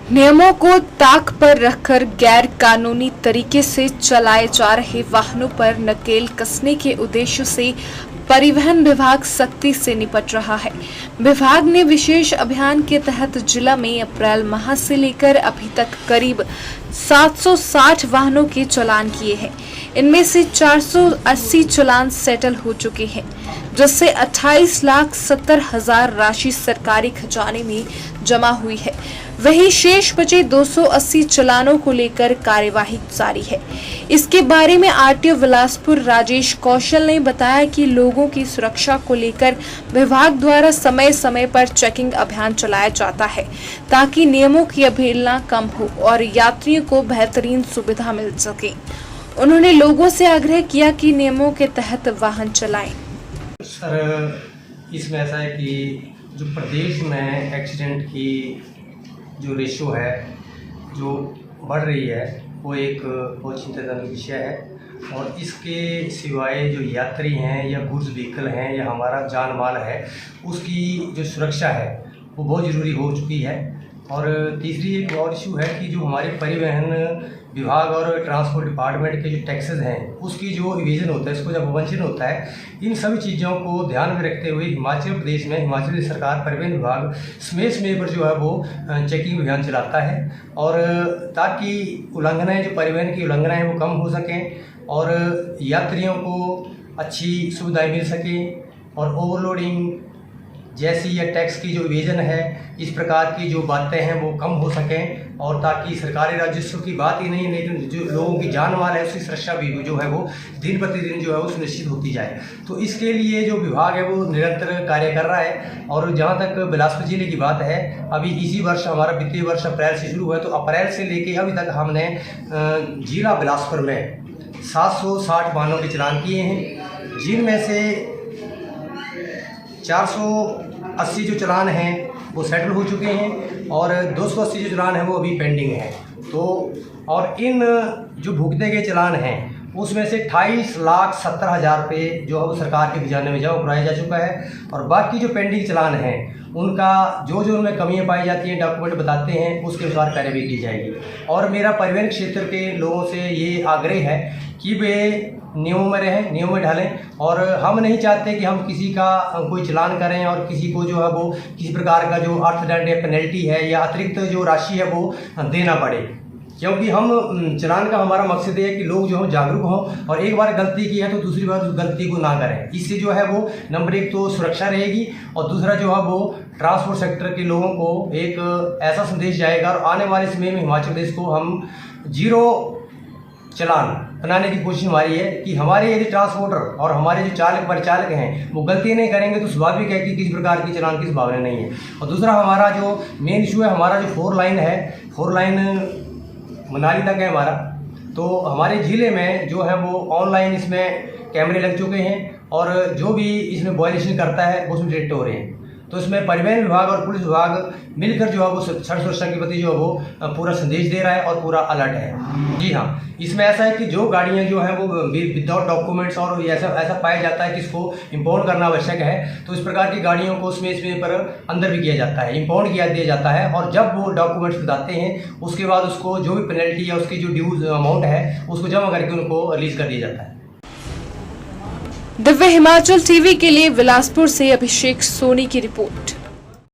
नियमों को ताक पर रखकर गैर कानूनी तरीके से चलाए जा रहे वाहनों पर नकेल कसने के उद्देश्य से परिवहन विभाग सख्ती से निपट रहा है। विभाग ने विशेष अभियान के तहत जिला में अप्रैल माह से लेकर अभी तक करीब 760 वाहनों के चालान किए हैं। इनमें से 480 चालान सेटल हो चुके हैं, जिससे 28,70,000 राशि सरकारी खजाने में जमा हुई है। वहीं शेष बचे 280 चालानों को लेकर कार्यवाही जारी है। इसके बारे में आरटीओ बिलासपुर राजेश कौशल ने बताया कि लोगों की सुरक्षा को लेकर विभाग द्वारा समय समय पर चेकिंग अभियान चलाया जाता है, ताकि नियमों की अवहेलना कम हो और यात्रियों को बेहतरीन सुविधा मिल सके। उन्होंने लोगों से आग्रह किया कि नियमों के तहत वाहन चलाएं। सर, इसमें ऐसा है कि जो प्रदेश में एक्सीडेंट की जो रेशो है जो बढ़ रही है वो एक बहुत चिंताजनक विषय है। और इसके सिवाय जो यात्री हैं या गुड्स व्हीकल हैं या हमारा जान माल है, उसकी जो सुरक्षा है वो बहुत ज़रूरी हो चुकी है। और तीसरी एक और इशू है कि जो हमारे परिवहन विभाग और ट्रांसपोर्ट डिपार्टमेंट के जो टैक्सेस हैं उसकी जो इवेजन होता है, इसको जब वंचन होता है, इन सभी चीज़ों को ध्यान में रखते हुए हिमाचल प्रदेश में हिमाचल प्रदेश सरकार परिवहन विभाग समय पर जो है वो चेकिंग अभियान चलाता है, और ताकि उल्लंघनाएँ जो परिवहन की उल्लंघनाएँ वो कम हो सकें और यात्रियों को अच्छी सुविधाएँ मिल सकें और ओवरलोडिंग जैसी या टैक्स की जो इवेजन है, इस प्रकार की जो बातें हैं वो कम हो सकें, और ताकि सरकारी राजस्व की बात ही नहीं, लेकिन जो लोगों की जान माल है उसकी सुरक्षा भी जो है वो दिन प्रतिदिन जो है वो सुनिश्चित होती जाए। तो इसके लिए जो विभाग है वो निरंतर कार्य कर रहा है। और जहाँ तक बिलासपुर जिले की बात है, अभी इसी वर्ष हमारा वित्तीय वर्ष अप्रैल से शुरू हुआ है, तो अप्रैल से लेके अभी तक हमने जिला बिलासपुर में 760 वाहनों के चालान किए हैं, जिनमें से 480 जो चालान हैं वो सेटल हो चुके हैं और 280 जो चालान हैं वो अभी पेंडिंग हैं। तो और इन जो भुगते गए चालान हैं उसमें से 28,70,000 रुपये जो है वो सरकार के खजाने में जमा कराया जा चुका है। और बाकी जो पेंडिंग चालान हैं उनका जो उनमें कमियां पाई जाती हैं, डॉक्यूमेंट बताते हैं, उसके अनुसार कार्यवाही की जाएगी। और मेरा परिवहन क्षेत्र के लोगों से ये आग्रह है कि वे नियमों में रहें, नियमों में ढालें। और हम नहीं चाहते कि हम किसी का कोई चालान करें और किसी को जो है वो किसी प्रकार का जो अर्थदंड या पेनल्टी है या अतिरिक्त जो राशि है वो देना पड़े, क्योंकि हम चालान का हमारा मकसद है कि लोग जो हो जागरूक हों और एक बार गलती की है तो दूसरी बार उस गलती को ना करें। इससे जो है वो नंबर एक तो सुरक्षा रहेगी और दूसरा जो है वो ट्रांसपोर्ट सेक्टर के लोगों को एक ऐसा संदेश जाएगा। और आने वाले समय में हिमाचल प्रदेश को हम जीरो चालान बनाने की कोशिश हमारी है कि हमारे यदि ट्रांसपोर्टर और हमारे जो चालक परिचालक हैं वो गलती नहीं करेंगे तो स्वाभाविक है कि किसी प्रकार की चालान की संभावना नहीं है। और दूसरा हमारा जो मेन इशू है, हमारा जो 4 लाइन है, 4 लाइन मनाली तक है हमारा, तो हमारे ज़िले में जो है वो ऑनलाइन इसमें कैमरे लग चुके हैं और जो भी इसमें वायलेशन करता है वो उसमें डिटेक्ट हो रहे हैं। तो इसमें परिवहन विभाग और पुलिस विभाग मिलकर जो है वो सड़क सुरक्षा के प्रति जो है वो पूरा संदेश दे रहा है और पूरा अलर्ट है। जी हाँ, इसमें ऐसा है कि जो गाड़ियाँ जो हैं वो विदाउट डॉक्यूमेंट्स और ऐसा पाया जाता है कि इसको इम्पाउंड करना आवश्यक है, तो इस प्रकार की गाड़ियों को उसमें पर अंदर भी किया जाता है, इम्पाउंड दिया जाता है। और जब वो डॉक्यूमेंट्स बताते हैं उसके बाद उसको जो भी पेनल्टी या उसकी जो ड्यूज अमाउंट है उसको जमा करके उनको रिलीज कर दिया जाता है। दिव्य हिमाचल टीवी के लिए बिलासपुर से अभिषेक सोनी की रिपोर्ट।